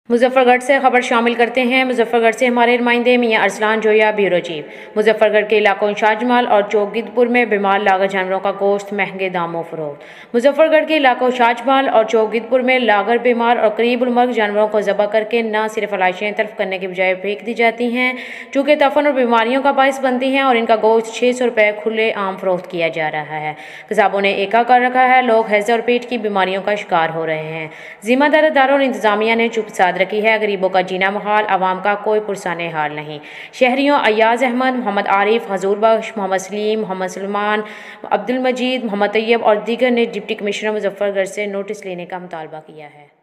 मुजफ्फरगढ़ से खबर शामिल करते हैं। मुजफ्फरगढ़ से हमारे नुमाइंदे मियां अरसलान जोया, ब्यूरो चीफ। मुजफ्फरगढ़ के इलाकों शाहजमाल और चौगिदपुर में बीमार लागर जानवरों का गोश्त महंगे दामों फरोख्त। मुजफ्फरगढ़ के इलाकों शाहजमाल और चौगिदपुर में लागर बीमार और करीब उलमर्ग जानवरों को ज़बह करके न सिर्फ लाशें तल्फ करने की बजाय फेंक दी जाती हैं, चूँकि तफन और बीमारियों का बायस बनती हैं, और इनका गोश्त 600 रुपये खुले आम फरोख्त किया जा रहा है। कसाबों ने एका कर रखा है। लोग हैज़ा और पेट की बीमारियों का शिकार हो रहे हैं। जिम्मेदार इदारों और इंतजामिया ने चुप रखी है। गरीबों का जीना मुहाल, आवाम का कोई पुरसाने हाल नहीं। शहरियों अयाज अहमद, मोहम्मद आरिफ, हजूर बख्श, मोहम्मद सलीम, मोहम्मद सलमान, अब्दुल मजीद, मोहम्मद तैयब और दीगर ने डिप्टी कमिश्नर मुजफ्फरगढ़ से नोटिस लेने का मुतालबा किया है।